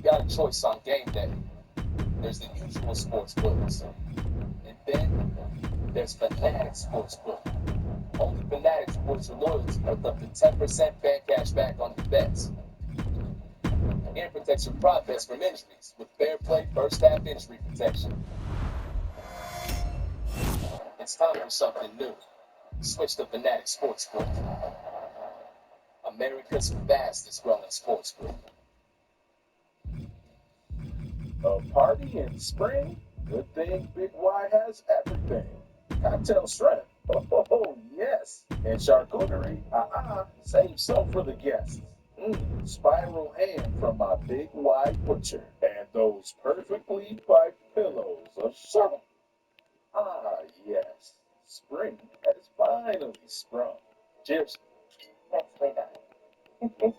Got a choice on game day. There's the usual sports books. And then there's Fanatic Sportsbook. Only Fanatic Sports your loyalty worth up to 10% fan cash back on your bets. And protects your prop bets from injuries with fair play first half injury protection. It's time for something new. Switch to Fanatic Sportsbook. America's fastest growing sportsbook. A party in spring? Good thing Big Y has everything. Cocktail shrimp. Oh, yes. And charcuterie? Save some for the guests. Spiral ham from my big wide butcher. And those perfectly piped pillows of syrup. Ah, yes. Spring has finally sprung. Cheers. Nicely done.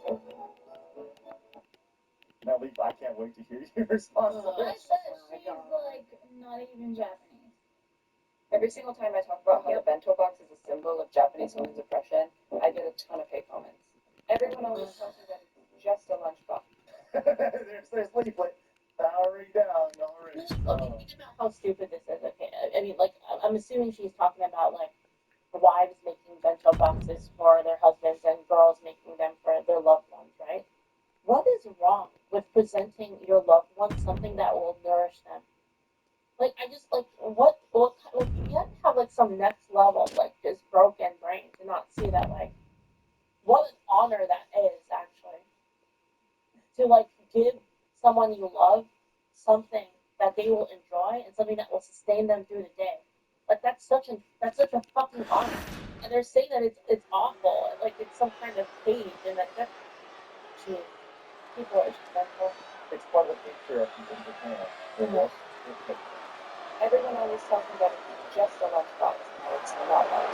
Now, Leaf, I can't wait to hear your response to I this. said she's like not even Japanese. Every single time I talk about how the bento box is a symbol of Japanese women's oppression, I get a ton of hate comments. Everyone always tells me that it's just a lunchbox. there's Leaflet powering down already. Okay, think about how stupid this is. Okay, I mean, like, I'm assuming she's talking about like wives making bento boxes for their husbands and girls making them for their loved ones, right? What is wrong with presenting your loved one something that will nourish them? Like, I just like like, you have to have like some next level, like just broken brain to not see that. Like, what an honor that is, actually, to like give someone you love something that they will enjoy and something that will sustain them through the day. Like, that's such a fucking honor. And they're saying that it's awful, like it's some kind of cage, and that geez, people are just mental. It's part of the picture of people in Japan. Mhm. Everyone always tells me that it's just a lunchbox. No, it's not that.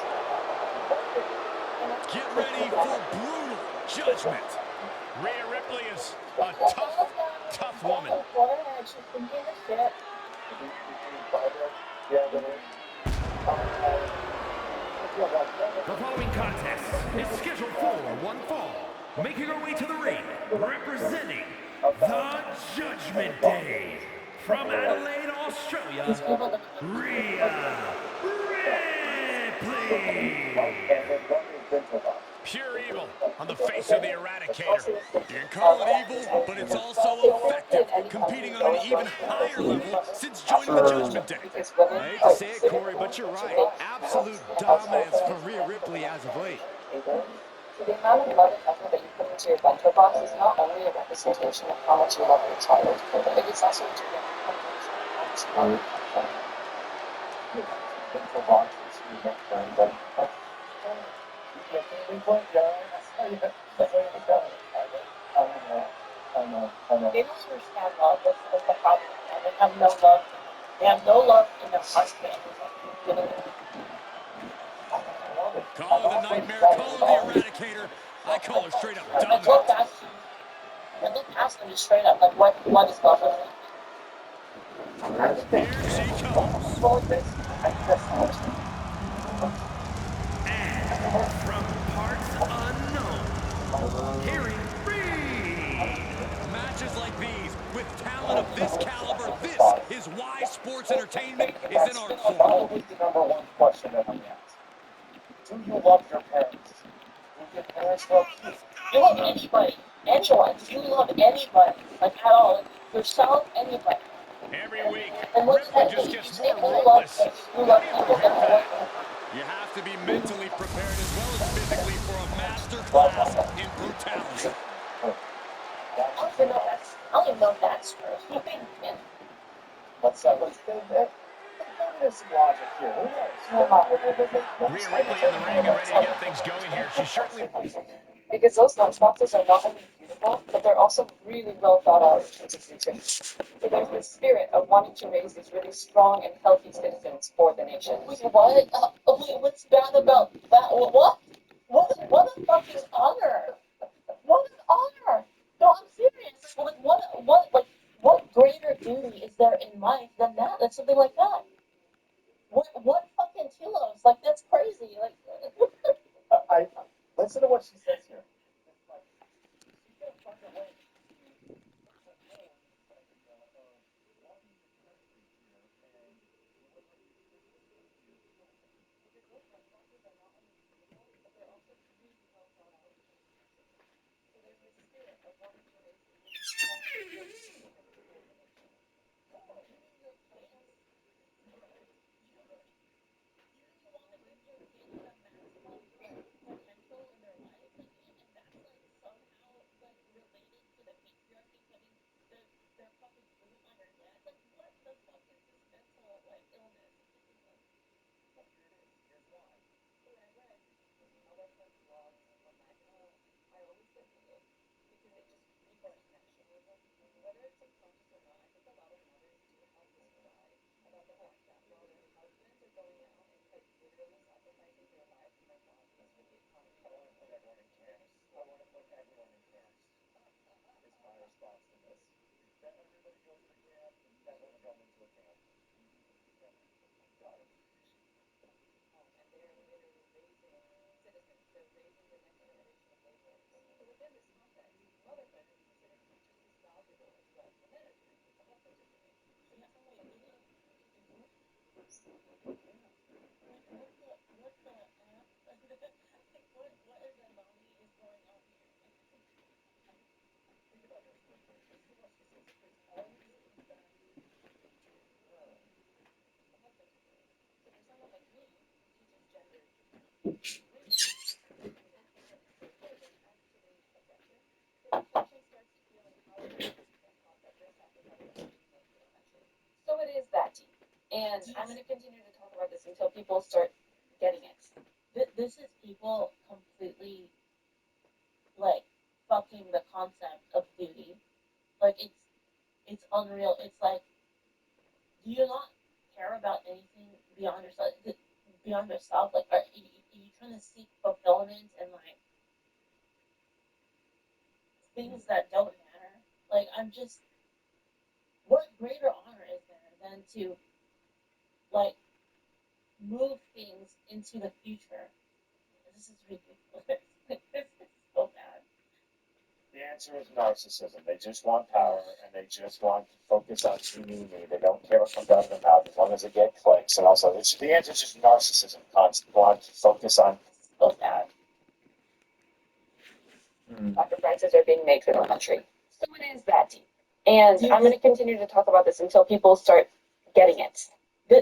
Get ready for brutal judgment. Rhea Ripley is a tough, tough woman. She's thinking the shit. The following contest is scheduled for one fall. Making her way to the ring, representing the Judgment Day. From Adelaide, Australia, Rhea Ripley. Pure evil on the face of the Eradicator. You can call it evil, but it's also effective, competing on an even higher level since joining the Judgment Day. I hate to say it, Corey, but you're right. Absolute dominance for Rhea Ripley as of late. So the amount of love and effort that you put into your bento box is not only a representation of how much you love your child, but it is also a direct confirmation of how much you love your country. Bento boxes, you make them. They don't understand love. That's the problem. They have no love. They have no love in their heart for anyone. Call her the Nightmare, call her the Eradicator. I call her straight up I dominant. look past them just straight up. Like, what is love really? Here she comes. And from parts unknown, Harry Reid. Matches like these, with talent of this caliber, this is why sports entertainment is in our core. Probably the number one question that we ask. Do you love your parents? Do your parents love you? You love anybody, anyone. You love anybody, like at all. Like, yourself, anybody. Every week, And what does Ripley that just mean? You gets say more that you love ruthless. them. You How love do you people prepare that for you that? love. You have to be mentally prepared as well as physically for a master class in brutality. I don't even know if that's true. Let's there's some logic here. Rhea Ripley in the ring and ready to get things going here. She certainly... Because those lunchboxes are not only beautiful, but they're also really well thought out in terms of nutrition. So there's this spirit of wanting to raise these really strong and healthy citizens for the nation. Wait, what? Wait, what's bad about that? What? What the fuck is honor? What is honor? No, I'm serious. Like, what greater duty is there in life than that? That's something like that. What fucking kilos? Like, that's crazy. Like, I listen to what she says here. So it is that deep. And I'm going to continue to talk about this until people start getting it. This is people completely like fucking the concept of duty. Like it's unreal. It's like, do you not care about anything beyond yourself? Beyond yourself, like are you trying to seek fulfillment and like things that don't matter? Like I'm just, what greater honor is there than to like move things into the future? This is ridiculous. This is so bad. The answer is narcissism. They just want power, and they just want to focus on me. They don't care what comes out of their mouth as long as it gets clicks. And also, the answer is just narcissism. Constant want to focus on. So bad. Sacrifices are being made for the country. So it is that deep. And I'm going to continue to talk about this until people start getting it.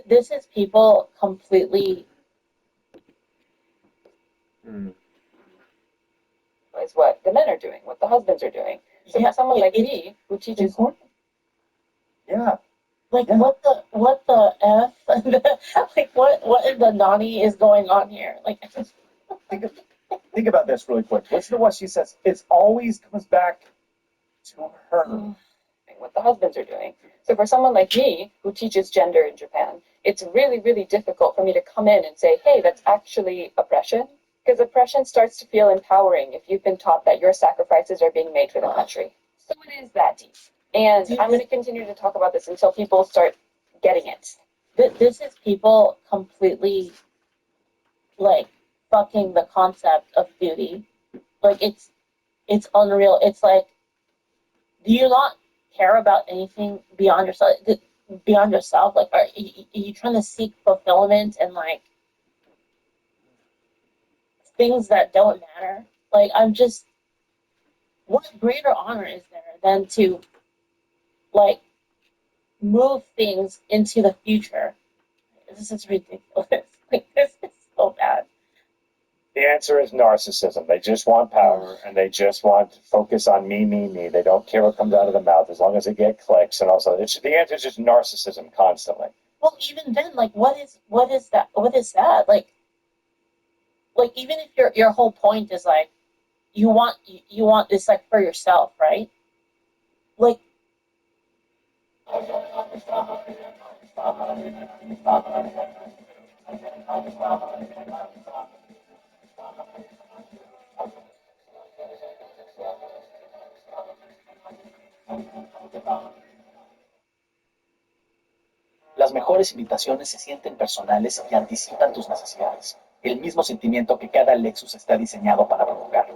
This is people completely. Is what the men are doing, what the husbands are doing. So for someone like me who teaches, Yeah. Like what the f? Like what in the nani is going on here? Like Think about this really quick. Listen to what she says. It always comes back to her. what the husbands are doing. So for someone like me who teaches gender in Japan, it's really, really difficult for me to come in and say, hey, that's actually oppression. Because oppression starts to feel empowering if you've been taught that your sacrifices are being made for the country. So it is that deep. And I'm going to continue to talk about this until people start getting it. This is people completely like fucking the concept of duty. Like it's unreal. It's like, do you not care about anything beyond yourself? Beyond yourself, like are you trying to seek fulfillment and like things that don't matter? Like I'm just, what greater honor is there than to like move things into the future? This is ridiculous. Like this is so bad. The answer is narcissism. They just want power, and they just want to focus on me. They don't care what comes out of their mouth as long as it gets clicks. And also, the answer is just narcissism constantly. Well, even then, like, what is that? What is that? Like even if your whole point is like, you want this like for yourself, right? Like. Las mejores invitaciones se sienten personales y anticipan tus necesidades. El mismo sentimiento que cada Lexus está diseñado para provocar.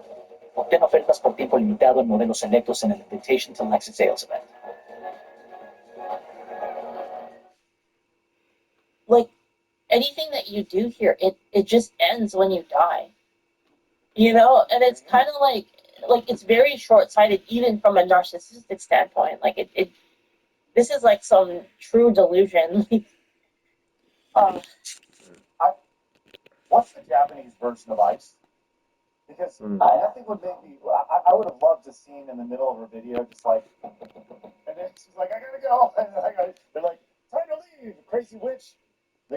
Obtén ofertas por tiempo limitado en modelos selectos en el Invitation to Lexus Sales Event. Like anything that you do here, it just ends when you die. You know, and it's kind of like it's very short-sighted, even from a narcissistic standpoint. Like it this is like some true delusion. What's the Japanese version of ICE? Because nothing would make me. I would have loved to see in the middle of her video, just like, and then she's like, I gotta go. And they're like, time to leave, crazy witch. I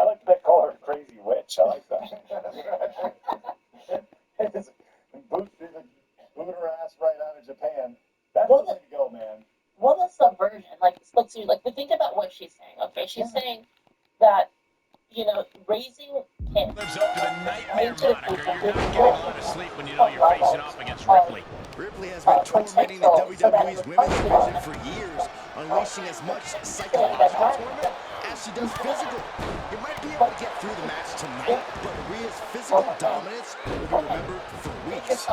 like that call her crazy witch. I like that. Moving her ass right out of Japan. That's the way to go, man. What is the version? Like, but think about what she's saying. Okay, she's saying that, you know, raising kids Lives up to the nightmare moniker. You're not getting a lot of sleep when you know you're facing off against Ripley. Ripley has been tormenting the WWE's women's division for years, unleashing as much psychological torment as she does physical. You might be able to get through the match tonight, but Rhea's physical dominance will be remembered for weeks.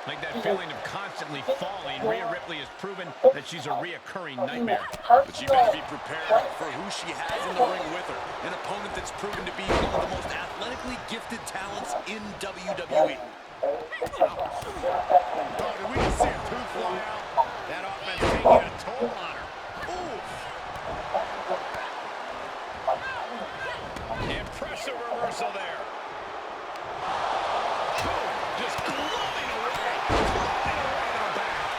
Like that feeling of constantly falling, Rhea Ripley Ripley has proven that she's a reoccurring nightmare. But she better be prepared for who she has in the ring with her. An opponent that's proven to be one of the most athletically gifted talents in WWE. Oh, did we just see a tooth fly out? That offense taking a toll on her. Oof. Impressive reversal there. Boom. Just glowing away. Glowing away to the back.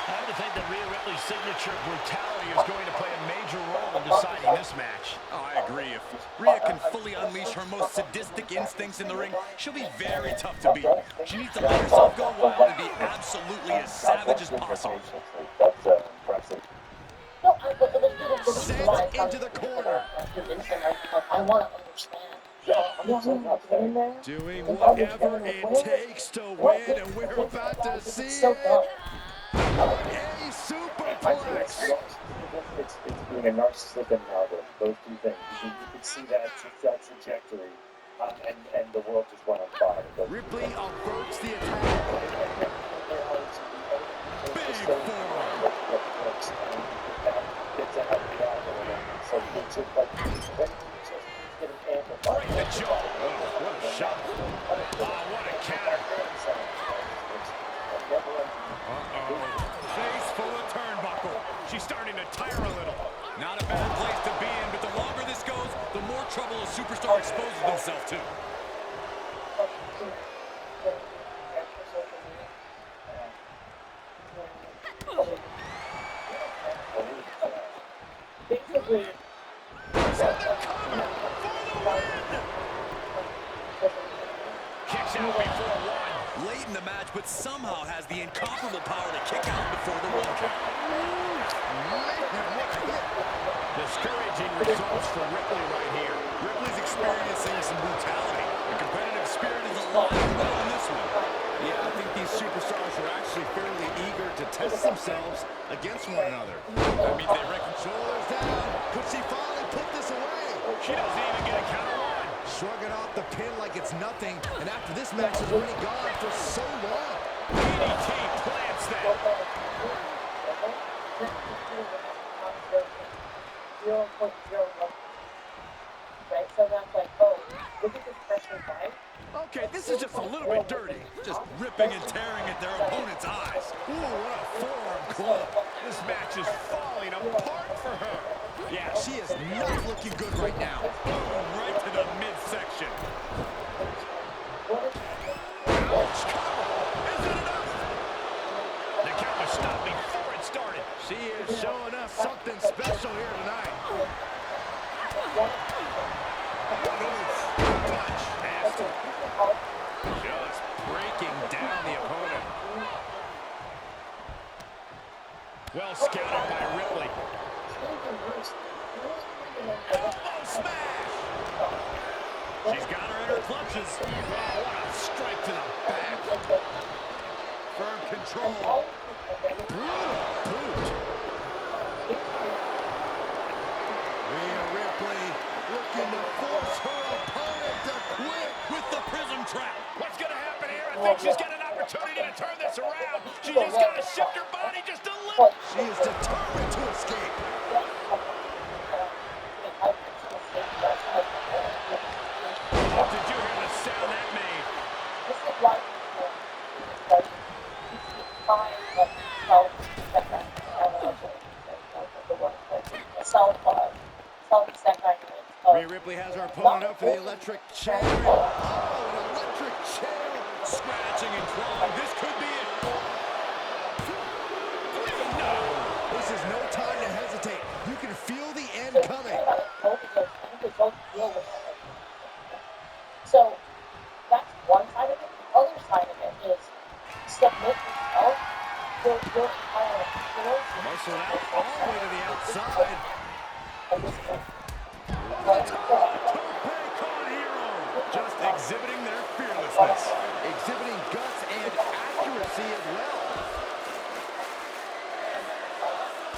I have to think that Rhea Ripley's signature brutality is going to play a major role in deciding this match. Oh, I agree. If Rhea can fully unleash her most sadistic instincts in the ring, she'll be very tough to beat. She needs to let herself go wild and be absolutely as savage as possible. That's impressive. No, but it was good. Sent into the corner. I want to understand. Doing whatever it takes to win, and we're about to see it. A superplex. It's being a narcissist and marvel. Those two things. You can see that trajectory, and the world just went on fire. Ripley averts the attack. Big forearm. So it's just like Right in the jaw. Oh, what a shot. Oh, what a counter. Face full of turnbuckle. She's starting to tire a little. Not a bad place to be in, but the longer this goes, the more trouble a superstar exposes himself to. Basically, Kicks out before one. Late in the match, but somehow has the incomparable power to kick out before the 1 count. Discouraging results for Ripley right here. Ripley's experiencing some brutality. The competitive spirit is alive well in this one. Yeah, I think these superstars are actually fairly eager to test themselves against one another. That means they reckon Shoulders down. Could she finally put this away? she doesn't even get a count one. Shrugging off the pin like it's nothing. And after this match has already gone for so long. DDT plants that. Right, so that's like, oh, look at this person, right? Okay, this is just a little bit dirty. Just ripping and tearing at their opponent's eyes. Ooh, what a forearm club. This match is falling apart for her. Yeah, she is not looking good right now. Boom, right to the midsection. Ouch, cover. Is it enough? The count was stopped before it started. She is showing us something special here tonight. Punch. Nasty. Just breaking down the opponent. Well scouted by Ripley. Elbow smash. She's got her in her clutches. Oh, what a strike to the back. Firm control. Brutal boot. Rhea Ripley looking to force her opponent to quit. With the prism trap. What's going to happen here? I think she's got an opportunity to turn this around. She just got to shift her body just a little. She is determined to escape. Oh, did you hear the sound that made? This is why Rhea Ripley has her opponent up for the electric chair. Oh, an electric chair. Scratching and clawing. This could be it. No. This is no time to hesitate. You can feel the end coming. So that's one side of it. The other side of it is submit yourself. Your entire, Muscle out all the way to the outside. Just exhibiting their fearlessness. Exhibiting guts and accuracy as well.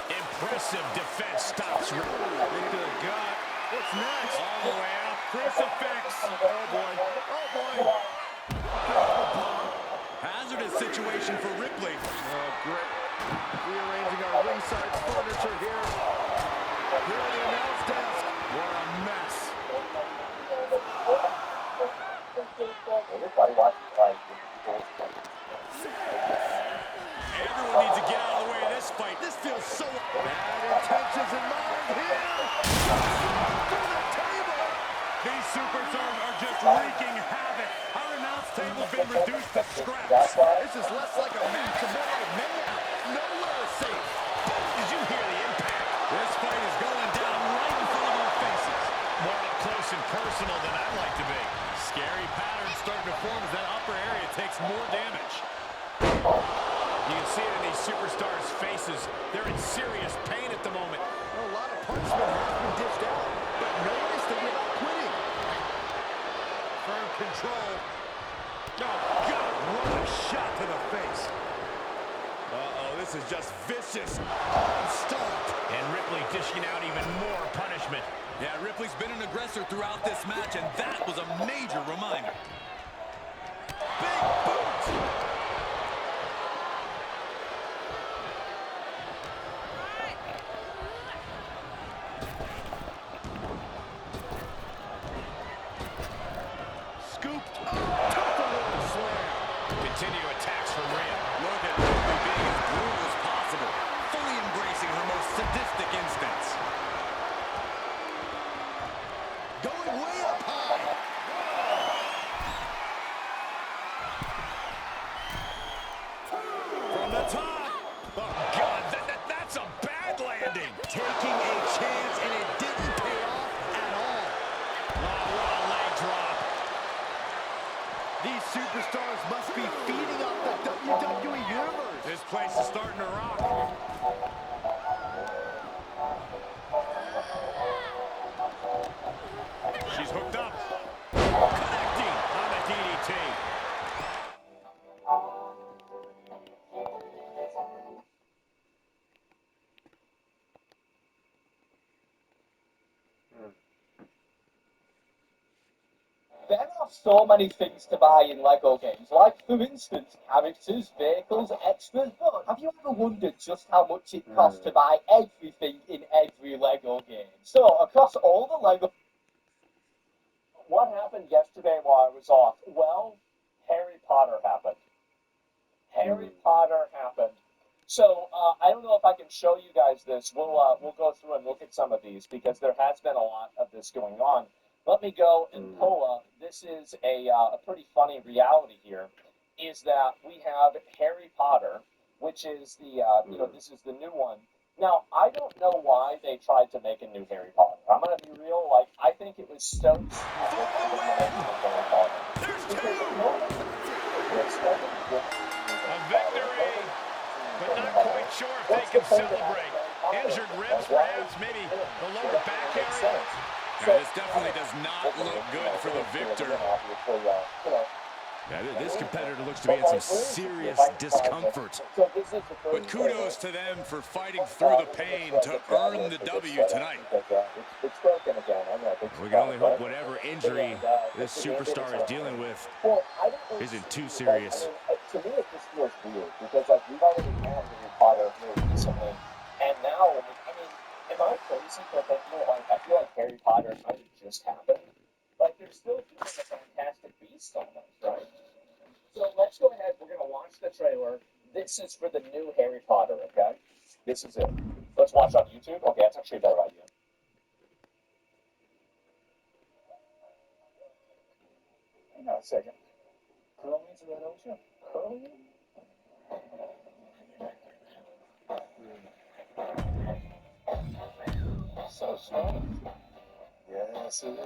Impressive defense stops Ripley. Into the gut. What's next? All the way out. Crucifix. Oh boy. Oh boy. Hazardous situation for Ripley. Oh, great. Rearranging our ringside furniture here. Here at the announce desk. What a mess. Everyone needs to get out of the way of this fight. This feels so... Bad intentions in mind here. Through the table. These superstars are just wreaking havoc. Our announce table's been reduced to scraps. This is less like a match and more like mayhem. Nowhere is safe. Did you hear the impact? This fight is going down right in front of our faces. More up close and personal than I'd like to be. Scary patterns starting to form as that upper area takes more damage. You can see it in these superstars' faces. They're in serious pain at the moment. Well, a lot of punishment has been dished out, but no one is thinking about quitting. Firm control. Oh, God, what a shot to the face. Uh-oh, this is just vicious. Stopped. And Ripley dishing out even more punishment. Yeah, Ripley's been an aggressor throughout this match, and that was a major reminder. Big boot. Scooped up. Took the little slam. Continue attacks from Rhea. Look at Ripley being as brutal as possible. Fully embracing her most sadistic instincts. Going way up high. From the top. Oh, God, that's a bad landing. Taking a chance, and it didn't pay off at all. Oh, what a leg drop. These superstars must be feeding off the WWE Universe. This place is starting to rock. She's hooked up. Connecting on the DDT. There are so many things to buy in LEGO games, like, for instance, characters, vehicles, extras, but have you ever wondered just how much it costs to buy everything in every LEGO game? So, across all the LEGO... What happened yesterday while I was off? Well, Harry Potter happened. Harry Potter happened. So, I don't know if I can show you guys this. We'll go through and look at some of these, because there has been a lot of this going on. Let me go and pull up. This is a pretty funny reality here, is that we have Harry Potter, which is the, this is the new one. Now, I don't know why they tried to make a new Harry Potter. I'm going to be real, like, I think it was so stupid for them to make a new Harry Potter. Because nobody expected to get A victory, but not quite sure if they can celebrate. Injured ribs, perhaps, maybe the lower back area. Yeah, this definitely does not look good for the victor. Yeah, this competitor looks to be in some serious discomfort. But kudos to them for fighting through the pain to earn the W tonight. We can only hope whatever injury this superstar is dealing with isn't too serious. To me, it just feels weird, because, like, we've already had Harry Potter here recently, and now, I mean, am I crazy for thinking, like, I feel like Harry Potter kind of just happened? Like, they're still doing a Fantastic Beasts almost, right? So let's go ahead, we're going to watch the trailer. This is for the new Harry Potter, okay? This is it. Let's watch on YouTube? Okay, that's actually a better idea. Hang on a second. Curl me to that ocean. Curl me? So strong. Yes, it is.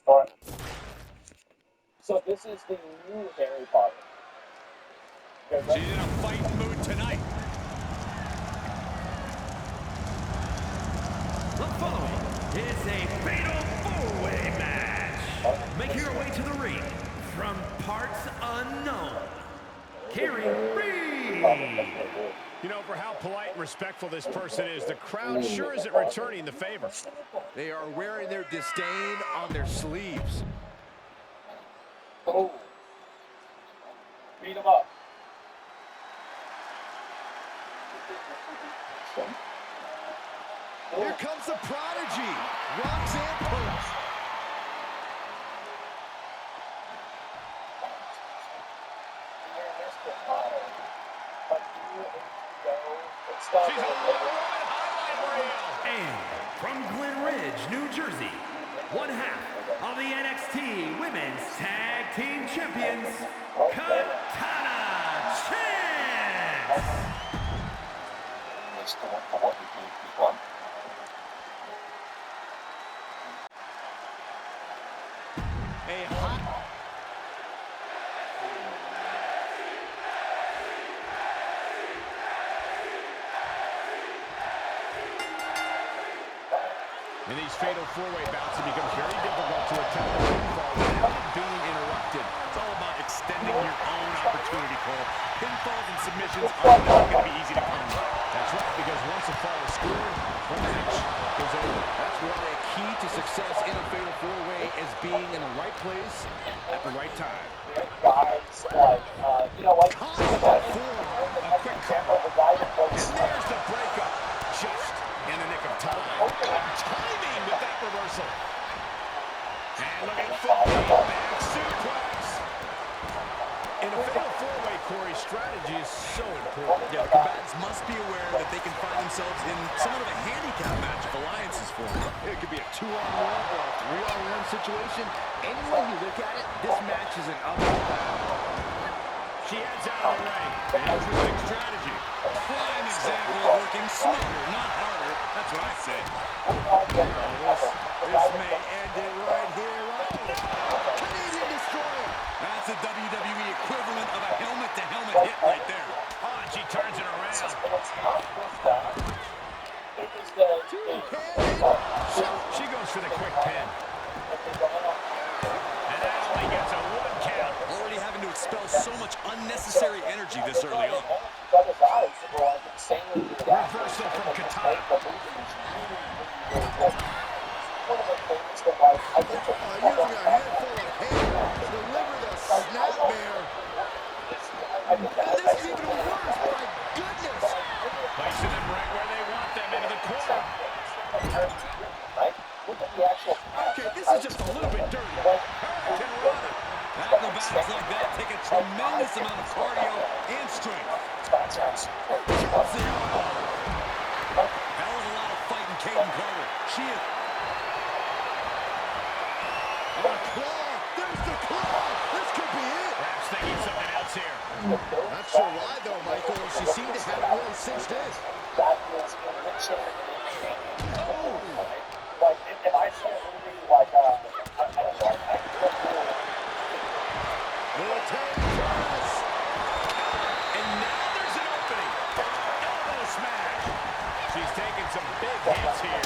Alright. So this is the new Harry Potter. She's in a fighting mood tonight. The following is a fatal four-way match. Making her way to the ring from parts unknown, Carrie Reed. You know, for how polite and respectful this person is, the crowd sure isn't returning the favor. They are wearing their disdain on their sleeves. Oh. Beat him up. Here comes the prodigy, Roxanne Perez. She's on the highlight reel. And from Glen Ridge, New Jersey, one half of the NXT Women's Tag Team Champions, Katana Chance. A hot... In these fatal four-way bouts, it becomes very difficult to attempt a pinfall without being interrupted. It's all about extending your own opportunity, Cole. Pinfalls and submissions are not going to be easy to come by. That's right, because once a fall is scored, the match is over. That's why a key to success in a fatal four-way is being in the right place at the right time. Guys, like, you know what? Constant form, a quick cover. And there's the breakup, just in the nick of time. Timing with that reversal. And look at Foley, back suplex. In a fatal four-way, Corey, strategy is so important. Yeah, the combatants must be aware that they can find themselves in somewhat of a handicap match if alliances form. It could be a 2-on-1 or a 3-on-1 situation. Any way you look at it, this match is an uphill battle. She heads out of the ring. Interesting strategy. Prime example of working smarter, not harder. That's what I say. This may end it right here. Canadian Destroyer. That's the WWE equivalent of a helmet-to-helmet hit right there. Oh, and she turns it around. She goes for the quick pin. And that only gets a 1 count. Already having to expel so much unnecessary energy this early on. Reversal from Katana. Using a handful of hair to deliver the snapmare. And this is even worse, my goodness. Placing them right where they want them, into the corner. Okay, this is just a little bit dirty. Hurricane Rana. Acrobatics like that take a tremendous amount of cardio and strength. Drops the elbow. Hell of a lot of fight in Kaden Carter. She is... Oh, claw! There's the claw! This could be it! Perhaps thinking something else here. Not sure why, though, Michael. She seemed to have it really cinched in. Military press. And now there's an opening. Elbow smash. She's taking some big hits here.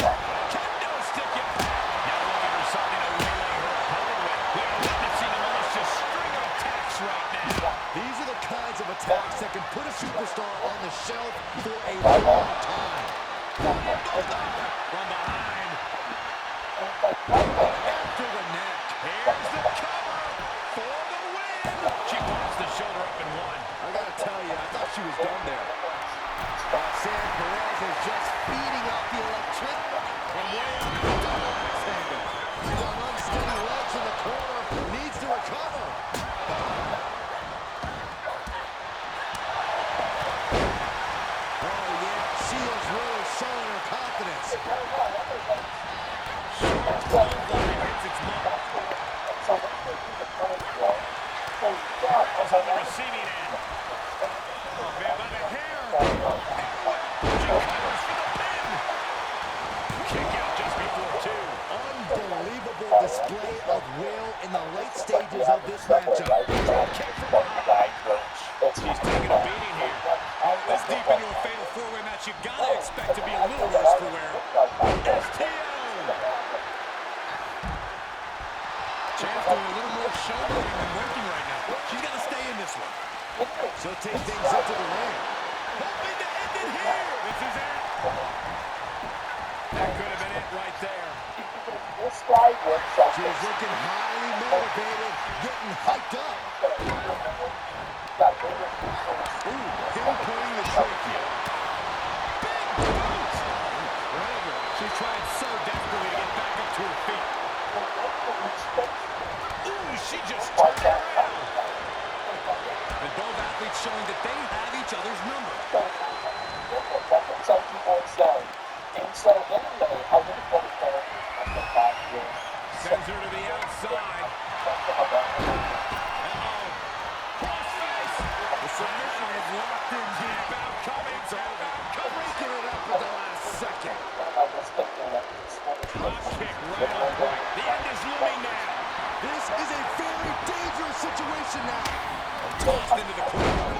Kendo stick it. Now looking for something to waylay her opponent with. We are witnessing a malicious string of attacks right now. These are the kinds of attacks that can put a superstar on the shelf for a long time. From behind. After the neck. Here's the cover for the win. She pops the shoulder up and one. I gotta tell you, I thought she was done there. Roxanne Perez is just feeding off the electric from way up the double axe handle. She's on unsteady legs in the corner, needs to recover. Oh yeah, she is really showing her confidence. receiving end. Oh, man, by the hair. And well, she covers for the pin. Kick out just before two. Unbelievable display of will in the late stages of this matchup. Kick from behind. She's taking a beating here. This deep into a fatal four-way match, you gotta expect to be a little worse for wear. STO. Chance doing a little more shouldering than working right now. She's got to stay in this one. She'll take things into the ring. Hoping to end it here. This is it. That could have been it right there. This guy works out. She is looking highly motivated, getting hyped up. Ooh, pinpointing the trachea. Big boot. Incredible. She's trying so desperately to get back up to her feet. Ooh, she just turned around. And both athletes showing that they have each other's number. Some people say, and so anyway, I would have put her on the 5 years. Sends her to the outside. Uh-oh. Crossface. The submission is locked in deep out. Coming to Breaking it up at the last second. drop kick right on point. The end is looming now. This is a very dangerous situation now. Tossed into the corner.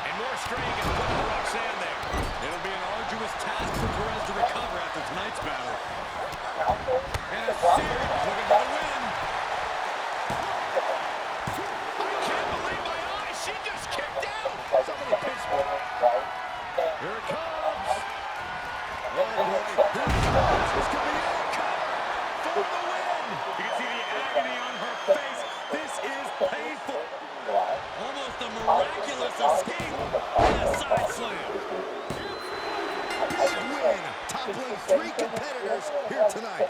And more strain gets put on Roxanne there. It'll be an arduous task for Perez to recover after tonight's battle. And a series looking for the win. I can't believe my eyes. She just kicked out. Somebody pitched me. Here it comes. Oh, boy. This could be it. For the win. You can see the agony on her face. This is painful. Almost a miraculous escape and a side slam. Big win, toppling 3 competitors here tonight.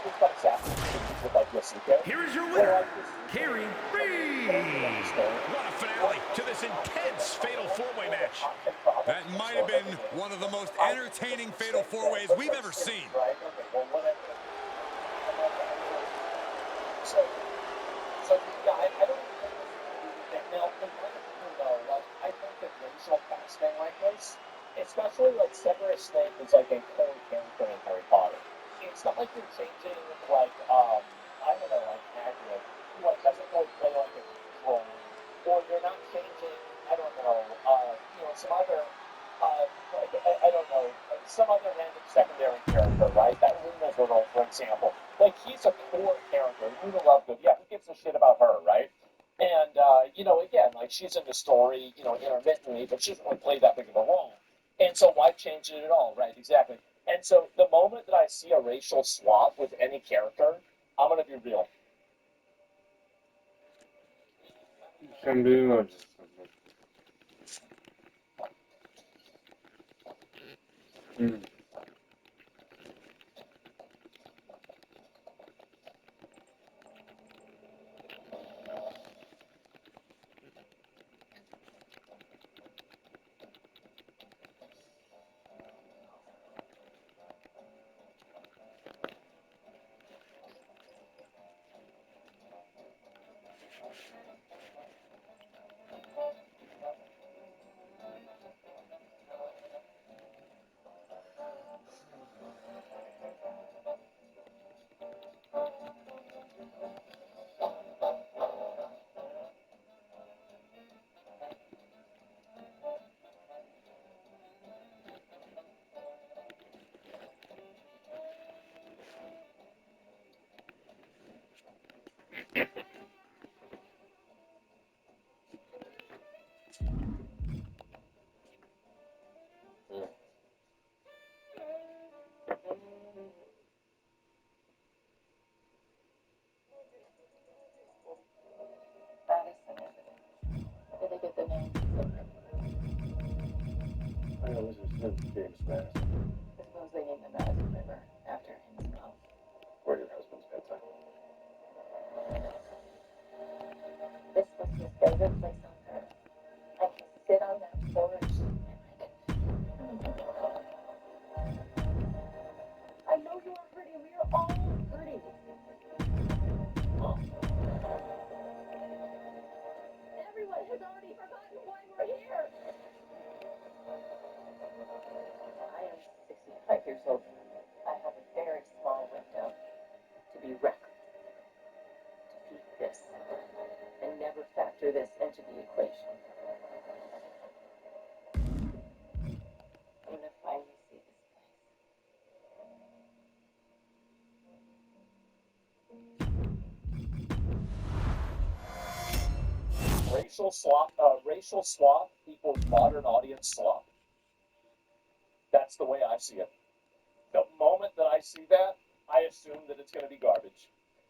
Here is your winner, Carrie Reed. What a finale to this intense fatal four-way match. That might have been one of the most entertaining fatal four-ways we've ever seen. So yeah, I don't now, I think that racial casting like this, especially like Severus Snape is like a core character in Harry Potter. It's not like you're changing like I don't know, like Hagrid, who like doesn't really play like a role, or you're not changing, I don't know, some other like I don't know, some other random secondary character, right? That Luna Turtle, for example. Like he's a core character. Luna Lovegood, yeah, who gives a shit about her, right? And, again, like, she's in the story, intermittently, but she doesn't really play that big of a role. And so why change it at all? Right, exactly. And so the moment that I see a racial swap with any character, I'm going to be real. Sen büyüğün olacaksın. James Madison. I suppose they named the Madison River after himself. Or your husband's bedtime. This was his favorite place on earth. I can sit on that porch and I know you are pretty. We are all pretty. Everyone has already forgotten racial swap equals modern audience slop. That's the way I see it. The moment that I see that, I assume that it's going to be garbage.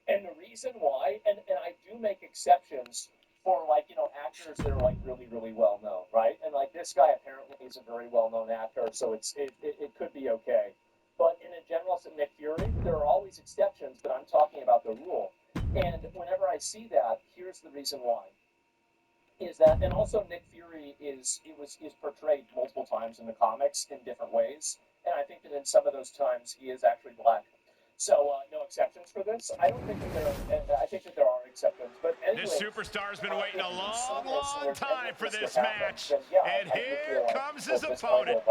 And the reason why, and I do make exceptions for, like, you know, actors that are, like, really, really well known, right? And, like, this guy apparently is a very well-known actor, so it could be okay. But in a general sense, Nick Fury, there are always exceptions, but I'm talking about the rule. And whenever I see that, here's the reason why. Is that, and also Nick Fury is portrayed multiple times in the comics in different ways, and I think that in some of those times he is actually black. So no exceptions for this. I don't think that I think that there are exceptions, but anyway. This superstar's been waiting a long, long time for this match, and here comes his opponent.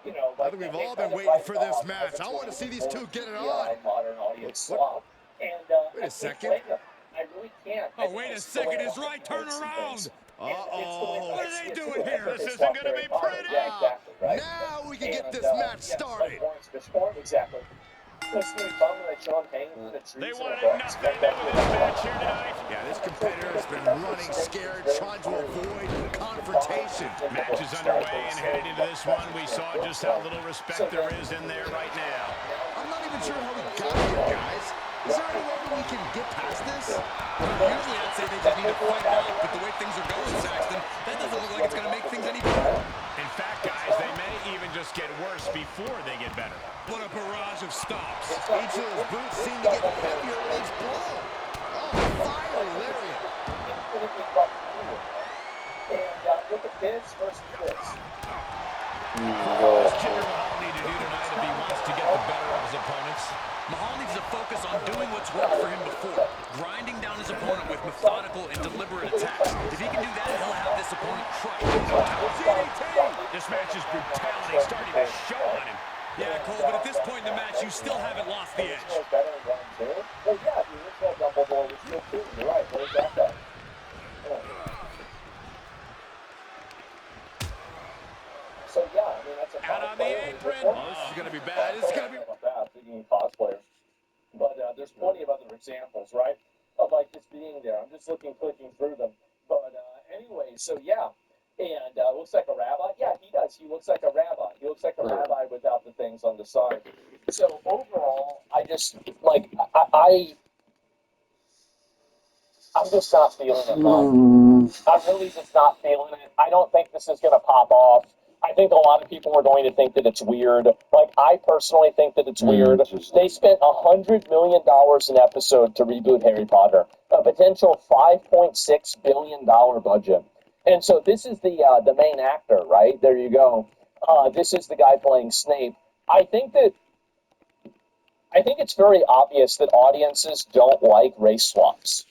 You know, I think we've all been waiting for this match. I want to see these two get it on. Modern audience. And wait a second. I really can't. Oh, wait a second. He's right. Turn around. Uh-oh. What are they doing here? This isn't going to be pretty. Now we can get this match started. Exactly. They wanted nothing to do with this match here tonight. Yeah, this competitor has been running scared, trying to avoid confrontation. Match is underway, and heading into this one, we saw just how little respect there is in there right now. I'm not even sure how we got here, guys. Is there any way we can get past this? Usually I'd say they just need to fight it out, but the way things are going, Saxton, that doesn't look like it's going to make things any better. In fact, guys, they may even just get worse before they get better. What a barrage of stops. Each of those boots seem to get heavier with each blow. Oh, fire lariat. And look at this versus this. What does Jinder Mahal need to do tonight if he wants to get the better of his opponents? Mahal needs to focus on doing what's worked for him before, grinding down his opponent with methodical and deliberate attacks. If he can do that, he'll have this opponent crushed in no time. This match's brutality is starting to show on him. Yeah, Cole, but at this point in the match, you still haven't lost the edge. Well, yeah, the original Dumbledore was still too. You're right. Where's that guy? So yeah, I mean that's a out on the apron. Oh, this is going to be bad. This is going to be. Speaking of cosplayer, but there's plenty of other examples, right? Of like this being there. I'm just clicking through them. But anyway, so yeah, and looks like a rabbi. Yeah, he does. He looks like a rabbi. He looks like a rabbi without the things on the side. So overall, I just like I'm just not feeling it, man. I'm really just not feeling it. I don't think this is going to pop off. I think a lot of people are going to think that it's weird. Like, I personally think that it's weird. They spent $100 million an episode to reboot Harry Potter. A potential $5.6 billion budget. And so this is the main actor, right? There you go. This is the guy playing Snape. I think it's very obvious that audiences don't like race swaps.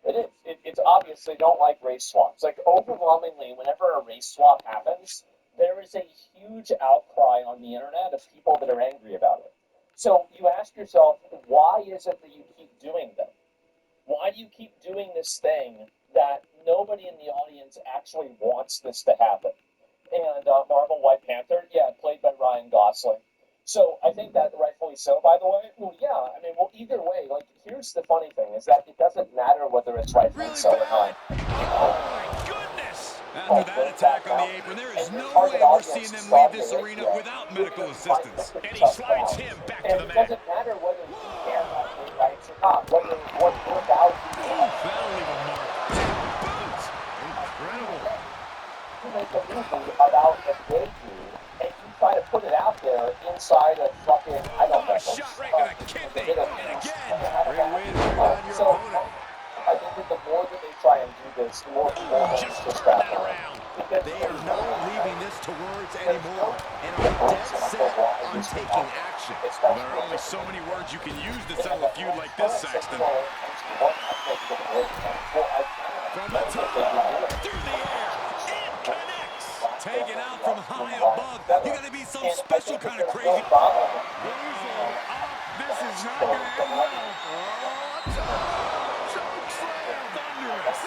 It is. It's obvious they don't like race swaps. Like, overwhelmingly, whenever a race swap happens, there is a huge outcry on the internet of people that are angry about it. So you ask yourself, why is it that you keep doing them? Why do you keep doing this thing that nobody in the audience actually wants this to happen? And Marvel White Panther, yeah, played by Ryan Gosling. So I think that rightfully so, by the way. Well, yeah, I mean, well, either way, like, here's the funny thing, is that it doesn't matter whether it's rightfully so or not. Oh, my goodness! After that attack on the apron, there is no way we're seeing them leave this arena without medical assistance. And he slides him back to the mat. It doesn't matter whether he can actually rights or not, whether what workout That'll leave a mark. Boots! Incredible. you make a movie about a gay dude, and you try to put it out there inside a fucking, I don't know. Shot right to the kidney. And again. Great way to bring down your opponent. I think that the more that they try and do this, the more Just turn that around. They are not leaving this to words anymore and are dead set on taking action. Well, there are only so many words you can use to settle a feud like this, Saxton. From the top, through the air, it connects. Taken out from high above. You gotta be some special kind of crazy. This is not going to end well. Thunderous.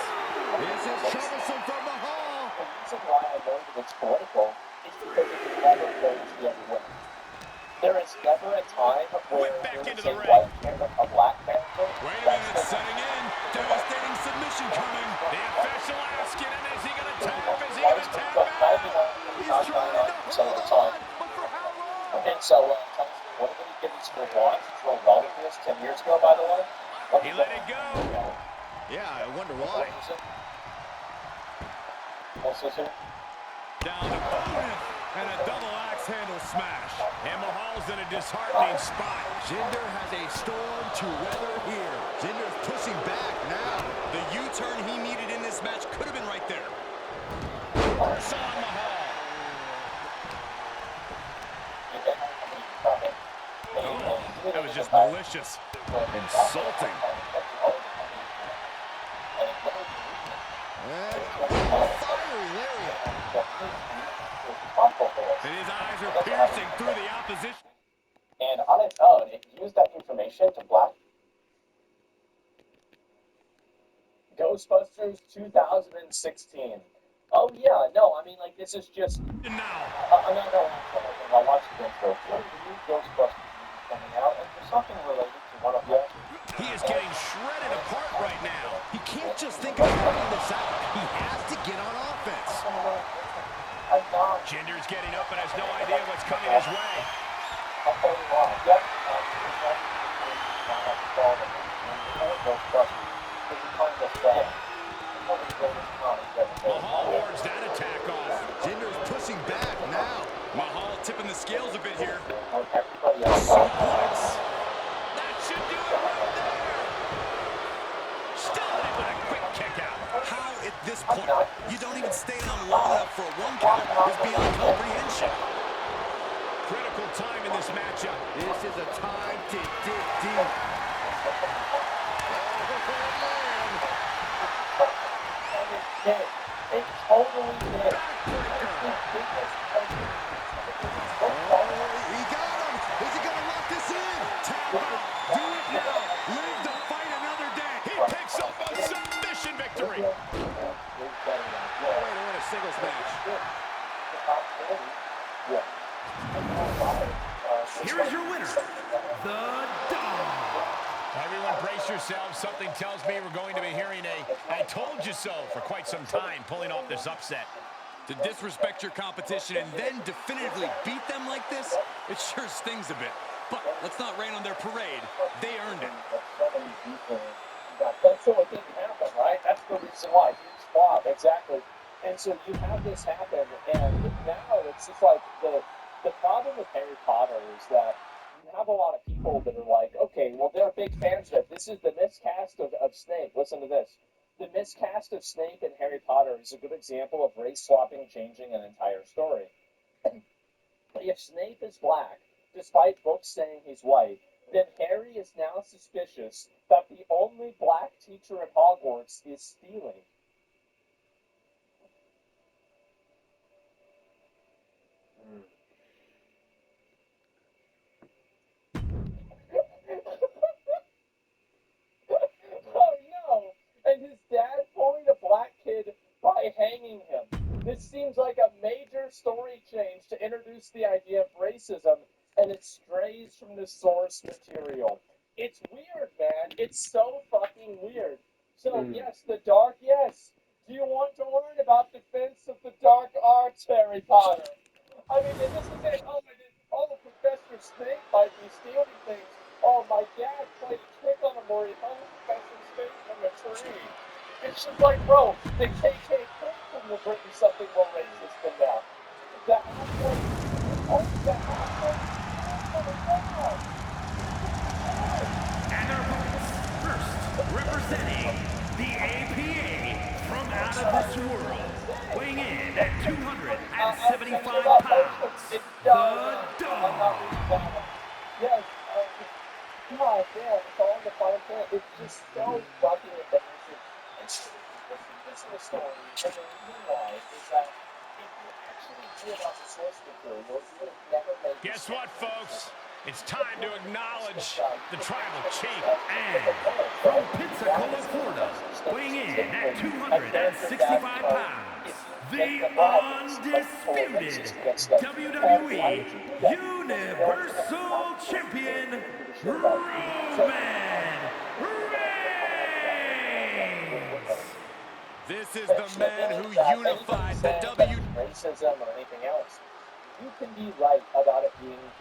This is troublesome from Mahal. The reason why I know that it's political is because it never goes the other way. There is never a time where Whip back there into is the a ring. white character, a black character. Wait a minute, setting in. Devastating submission coming. The effect Down to bonus. And a double axe handle smash. And Mahal's in a disheartening spot. Jinder has a storm to weather here. Jinder's pushing back now. The U-turn he needed in this match could have been right there. Son Mahal. Oh, that was just malicious. Insulting. Fiery lariat. And his eyes are piercing through the opposition. And on its own, it used that information to block. Ghostbusters 2016. Oh yeah, no, I mean like this is just. And now. No, I watched the intro. One of the new Ghostbusters movies coming out, and there's something related to one of them. He is getting shredded apart right now. He can't just think of running this out. He has to get on offense. Jinder's getting up and has no idea what's coming his way. Mahal wards that attack off. Jinder's pushing back now. Mahal tipping the scales a bit here. Suplex. That should do it right there. Still able to quick kick out. How at this point you don't even stay down long enough for a 1 count is beyond comprehension. Critical time in this matchup. This is a time to dig deep. It totally did. He got him. Is he going to lock this in? Tap out. Do it now. Live to fight another day. He picks up a submission victory. Way to win a singles match. Here is your winner, the Dog. Everyone brace yourselves. Something tells me we're going to be hearing a "I told you so" for quite some time, pulling off this upset. To disrespect your competition and then definitively beat them like this, it sure stings a bit. But let's not rain on their parade. They earned it. That's so it didn't happen, right? That's the reason why. Huge flop, exactly. And so you have this happen, and now it's just like the problem with Harry Potter is that you have a lot of people that are like, okay, well, they're big fans of it. This is the miscast of Snape. Listen to this. The miscast of Snape in Harry Potter is a good example of race swapping changing an entire story. If Snape is black, despite books saying he's white, then Harry is now suspicious that the only black teacher at Hogwarts is stealing. Oh no! And his dad pulling a black kid by hanging him. This seems like a major story change to introduce the idea of racism, and it strays from the source material. It's weird, man. It's so fucking weird. So, yes, the dark, yes. Do you want to learn about defense of the dark arts, Harry Potter? I mean, this is it. Oh, Professor Snape might be stealing things. Oh, my dad played a trick on him where he hung Professor Snape from a tree. It's just like, bro, the KKK couldn't have written something more racist than that. The halfway, And our opponents, first, representing the APA from out of this world, weighing in at 275 pounds, the Dog. Yes, come on, man, it's all in the fine print. It's just so fucking embarrassing. And so, this is the story, and the reason why is that if you actually knew about the source material, you would have never made. Guess what, folks? It's time to acknowledge the tribal chief. And from Pensacola, Florida, weighing in at 265 pounds, the undisputed WWE Universal Champion, Roman Reigns. This is the man who unified the racism or anything else. You can be right about it being.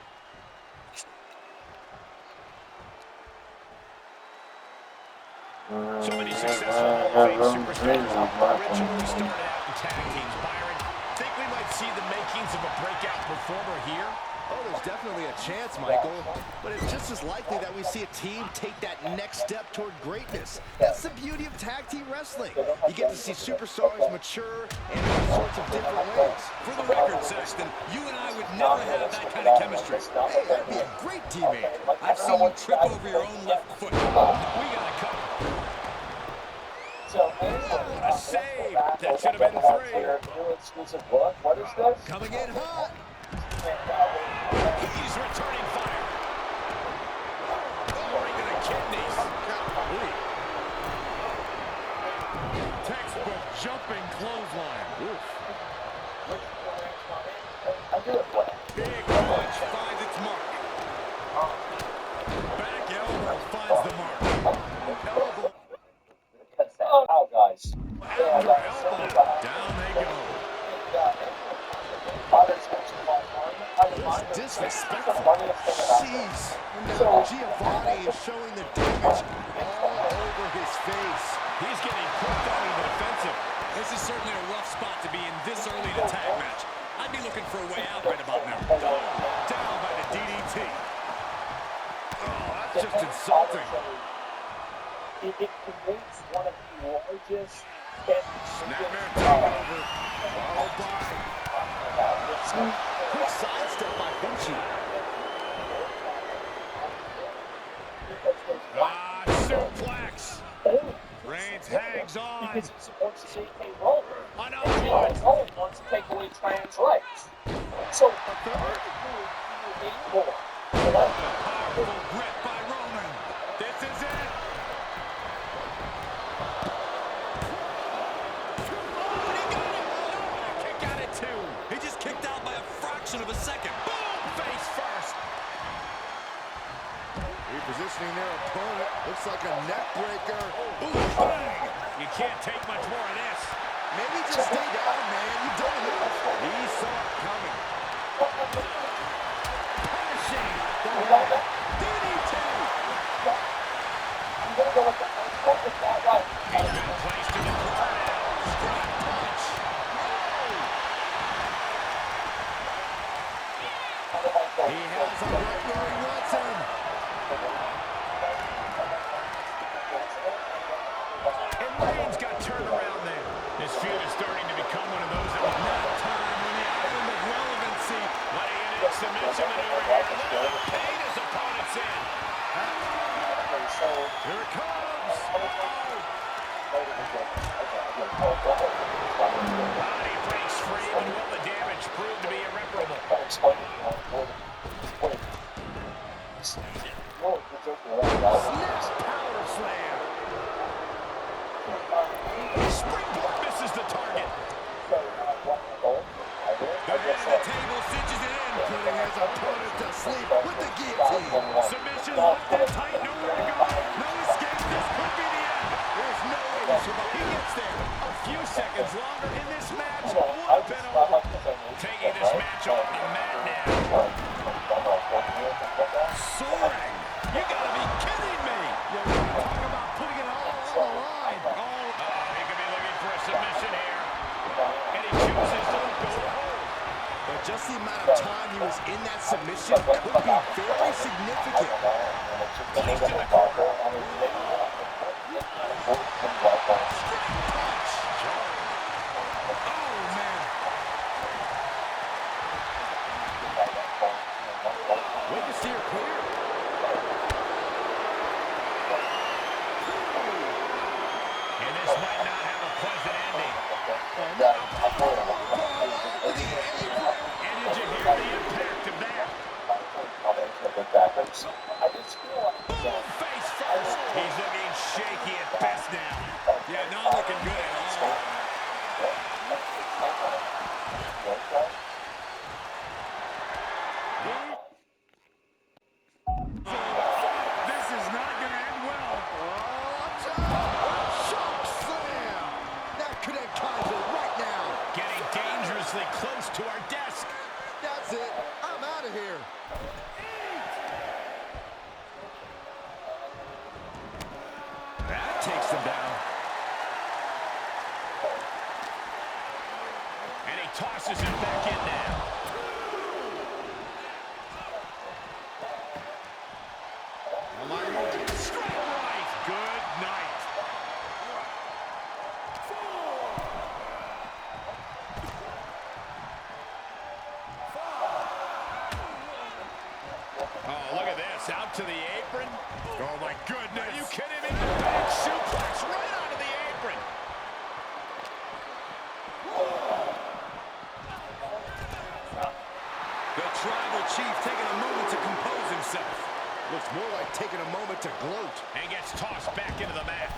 So many successful Hall of Fame superstars originally started out in tag teams performer here? Oh, there's definitely a chance, Michael. But it's just as likely that we see a team take that next step toward greatness. That's the beauty of tag team wrestling. You get to see superstars mature in all sorts of different ways. For the record, Saxton, you and I would never have that kind of chemistry. Hey, I'd be a great teammate. I've seen you trip over your own left foot. We got to cover. What a save. That should have been 3. What is this? Coming in hot. He's returning fire. Oh, right to the kidneys. Textbook jumping clothesline. Oof. Big punch finds its mark. Back elbow finds the mark. Elbow. Oh, guys. After elbow. Down they go. That's disrespectful. Jeez. Now Giovanni is showing the damage all over his face. He's getting pushed out of the defensive. This is certainly a rough spot to be in this early in a tag match. I'd be looking for a way out right about now. Down by the DDT. Oh, that's just insulting. It creates one of the largest Snapmare takeover. Followed by. Quick sidestep by Vinci. Ah, suplex. Reigns hangs on. because it supports the JK Roller. Another one. Wants to take away Trans rights. So, a third you need more. Powerful grip by Roman. This is it. Oh, and he got it. Oh, and a kick out at 2. He just kicked out by a fraction of a second. Boom, face first. Repositioning their opponent. Looks like a neck breaker. Ooh, bang. You can't take much more of this. Maybe just stay down, man. You've done enough. He saw it coming. Punishing. DDT. He's been placed in the corner now. Strike punch. He has him right where he wants him. And Reigns got turned around there. This feud is starting to become one of those that was not time when the island of relevancy. Letting it in submission maneuver here. Look at the pain his opponent's in. Here it comes. Body breaks free, but will the damage prove to be irreparable? Snap power slam. Springboard misses the target. The head of the table cinches it in. Putting his opponent to sleep with the guillotine. Submission locked in tight, nowhere to go. No escape, this could be the end. There's no way to survive. He gets there. A few seconds longer in this match would have been over. Taking this match off the mat now. Soaring. You gotta be kidding me. Talk about putting it all on the line. He could be looking for a submission here. And he chooses to go home. But just the amount of time he was in that submission could be very significant. Placed in the corner. Oh, man. Way to steer clear. And this might not have a pleasant ending. And did you hear the impact of that? Boom, face first. He's looking shaky at best now. Yeah, not looking good at all. This is not going to end well. Shock slam. That could end Kaiser right now. Getting dangerously close to our desk. That's it. I'm out of here. That takes them down. And he tosses him back in now. to the apron. Oh, my goodness. Are you kidding me? Big suplex right onto the apron. The Tribal Chief taking a moment to compose himself. Looks more like taking a moment to gloat. And gets tossed back into the mat.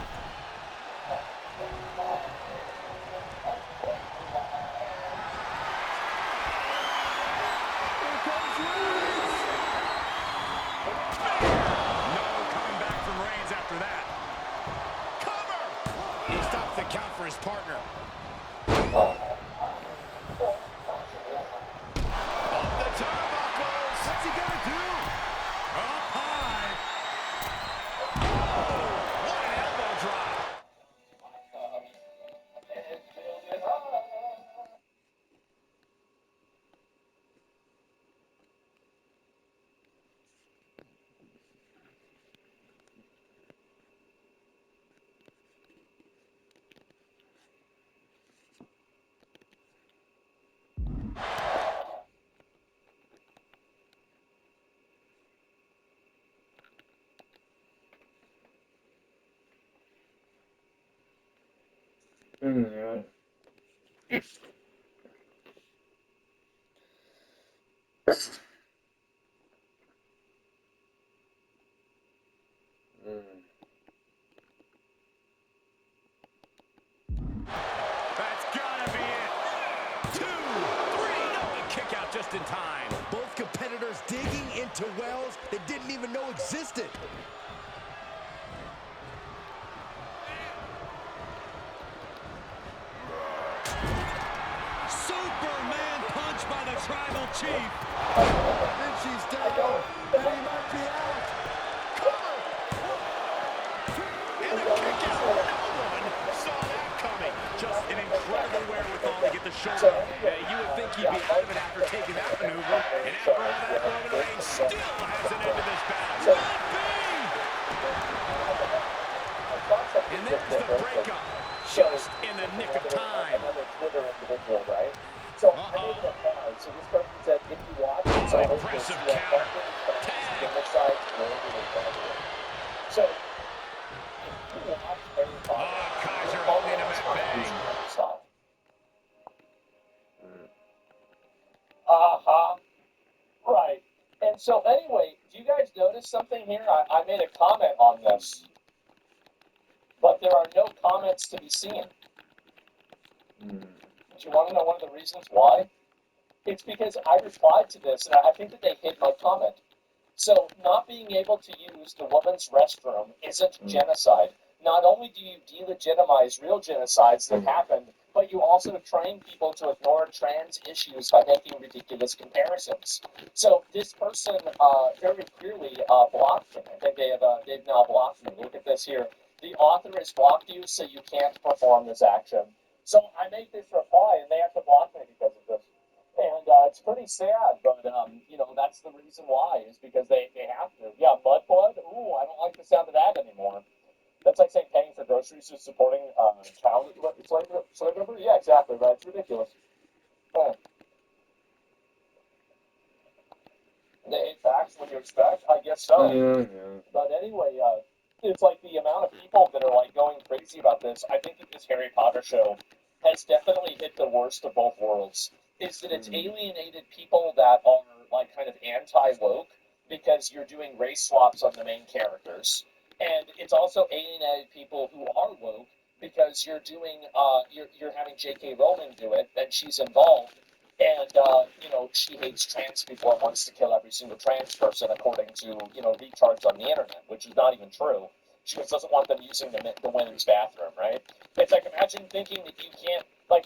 For his partner. Off the turnbuckles. What's he gonna do? Up high. Oh, what an elbow drop. Yeah. That's gotta be it. 2, 3. No, a kick out just in time. Both competitors digging into wells they didn't even know existed. Superman punch by the Tribal Chief. And she's down. And he might be out. Cover. And a kick out. No one saw that coming. Just an incredible wherewithal to get the shoulder. You would think he'd be out of it after taking that maneuver. And after all that, Roman Reigns still hasn't ended this battle. And there's the breakup. Just in the nick of time. Another Twitter individual, right? So I made it a card. So this person said, if you watch, it's Oh, all impressive this, counter. So if you watch Harry Potter, Kaiser holding him at bay. Right. And so anyway, do you guys notice something here? I made a comment on this, but there are no comments to be seen. Do you want to know one of the reasons why? It's because I replied to this, and I think that they hid my comment. So not being able to use the women's restroom isn't genocide. Not only do you delegitimize real genocides that happened, but you also train people to ignore trans issues by making ridiculous comparisons. So this person very clearly blocked me. I think they've now blocked me. Look at this here. The author has blocked you, so you can't perform this action. So I made this reply, and they have to block me because of this. And it's pretty sad, but that's the reason why, is because they have to. Yeah, Mudblood. Ooh, I don't like the sound of that anymore. That's like saying paying for groceries is supporting child slavery. Yeah, exactly. Right. It's ridiculous. Yeah. They hate facts. What do you expect? I guess so. Yeah. But anyway, it's like the amount of people that are like going crazy about this. I think that this Harry Potter show has definitely hit the worst of both worlds. Is that it's alienated people that are like kind of anti-woke because you're doing race swaps on the main characters, and it's also alienated people who are woke because you're doing you're having J.K. Rowling do it, and she's involved. And, she hates trans people and wants to kill every single trans person, according to, retards on the internet, which is not even true. She just doesn't want them using the women's bathroom, right? It's like, imagine thinking that you can't,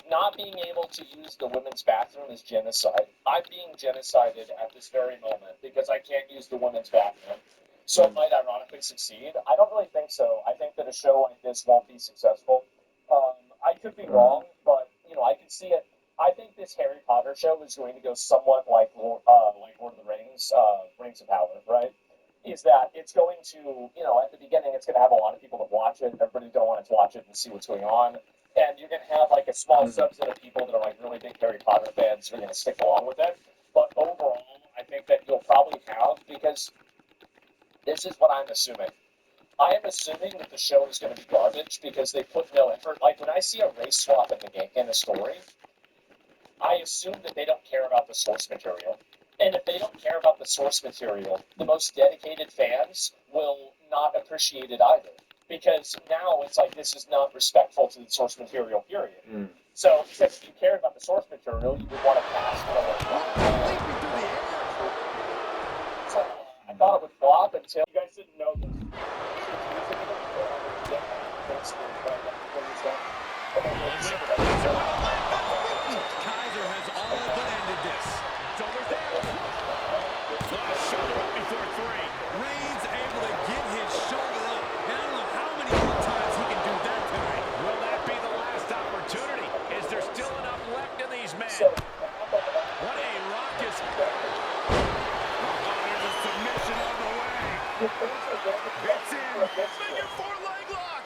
not being able to use the women's bathroom is genocide. I'm being genocided at this very moment because I can't use the women's bathroom. So it might ironically succeed. I don't really think so. I think that a show like this won't be successful. I could be wrong, but, I can see it. I think this Harry Potter show is going to go somewhat like Lord of the Rings, Rings of Power, right? Is that it's going to, at the beginning, it's going to have a lot of people that watch it. Everybody's going to want to watch it and see what's going on. And you're going to have, a small subset of people that are, really big Harry Potter fans who are going to stick along with it. But overall, I think that you'll probably have, because this is what I'm assuming. I am assuming that the show is going to be garbage because they put no effort. Like when I see a race swap in the game, in the story, I assume that they don't care about the source material. And if they don't care about the source material, the most dedicated fans will not appreciate it either. Because now it's like this is not respectful to the source material, period. So if you cared about the source material, you would want to cast So I thought it would flop until you guys didn't know this. Kaiser has all but ended this. It's over there. Shoulder up before 3. Reigns able to get his shoulder up. And I don't know how many more times he can do that tonight. Will that be the last opportunity? Is there still enough left in these men? What a raucous... there's a submission on the way. It's in. Figure 4 leg lock.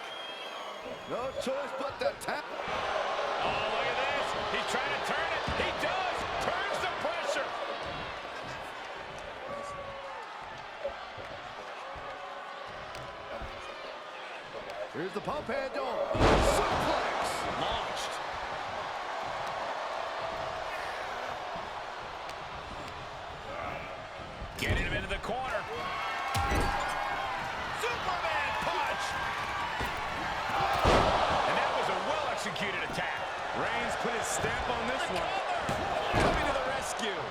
No choice but to tap. Oh, look at this. He's trying to turn it. He does. Turns the pressure. Here's the pump handle. Suplex. Launched. Getting him into the corner. Superman punch. And that was a well-executed attack. Reigns put his stamp on this one. Coming to the rescue.